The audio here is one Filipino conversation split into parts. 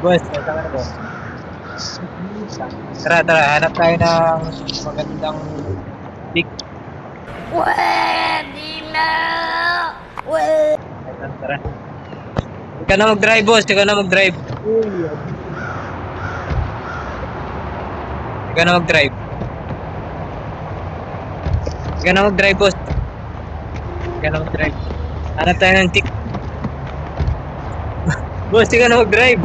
Boss, ito ka na boss. Tara, hanap tayo ng magandang pick. Pwede na! Pwede! Tara. Ikaw na mag-drive, boss. Ikaw na mag-drive. Ikaw na mag-drive. Ikaw na mag-drive, boss. Ikaw na mag-drive. Hanap tayo ng tick. Boss, ikaw na mag-drive.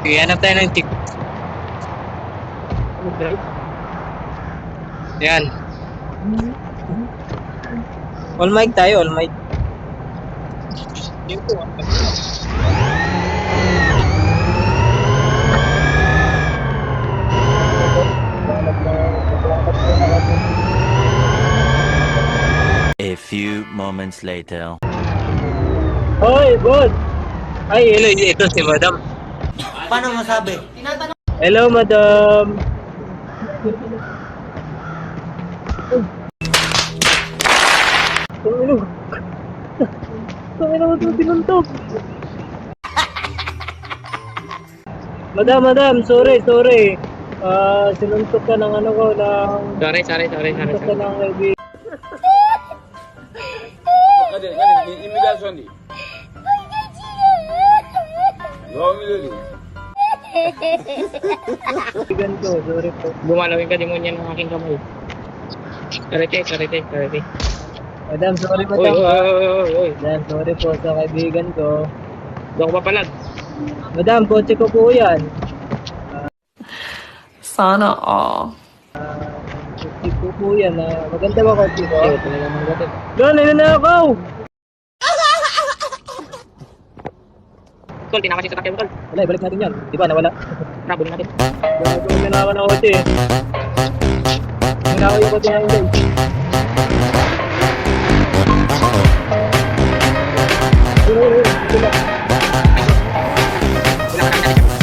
Okay, hanap tayo ng tick. Mag-drive. Yan. All mic tayo, all mic. A few moments later. Hoy, boss! Ay, hello, ito si madam. Paano masabi? Hello, madam. Tangina mo ito, tinuntok. Madam, sorry. Sinuntok ka ng ano ko, ng... Sorry. Sinuntok ka ng kaibigan. Imitasyon di. Kaibigan ko, sorry po. Bumalawin ka demonyo ng aking kamay. Karete. Madam, sorry Uy. Madam, sorry po sa kaibigan ko. Doon ko papalag. Madam, kotse ko po yan. Sana all. Kotse ko po yan. Maganda ba kotse ko? Sige, talaga mga gatot. Doon, na ako! Tol, tinakasin sa takya mo, tol. Wala, balik natin yan. Di ba, nawala? Rabulin natin. Gagawin na naman ng kotse. Minawa yung kotse namin guys. Sila.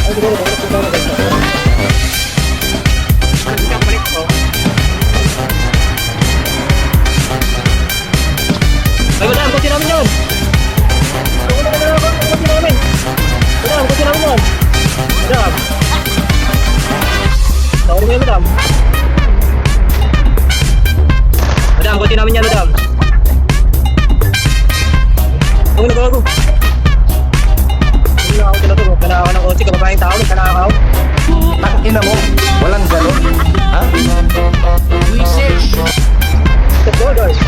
Ay, siguro, guys. Ay, madam, kotse namin yun! Kotse namin yun! Madam! Sorry ngayon, madam. Madam, kotse namin yan, madam. Ang nagago. Ang nagago na to. Kanaka ng kotse, kababayang tao, kanakaw. Ang ina mo, walang galon. Ha? Let's go, guys.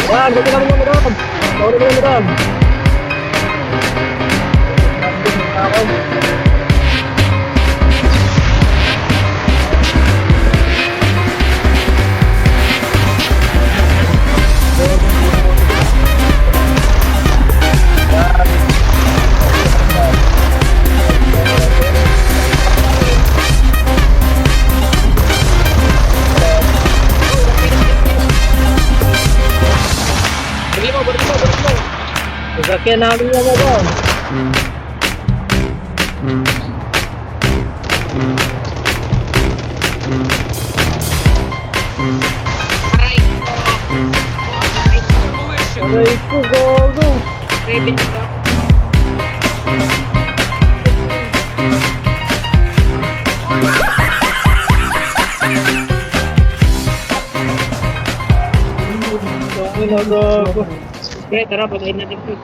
Yan, kotse namin yan, madam. Sorry ngayon, madam. Balik mo. Sasakyan namin yan, madam. Aray ko, gago. Ready ka. Gago. Okay, tara, patayin natin ito.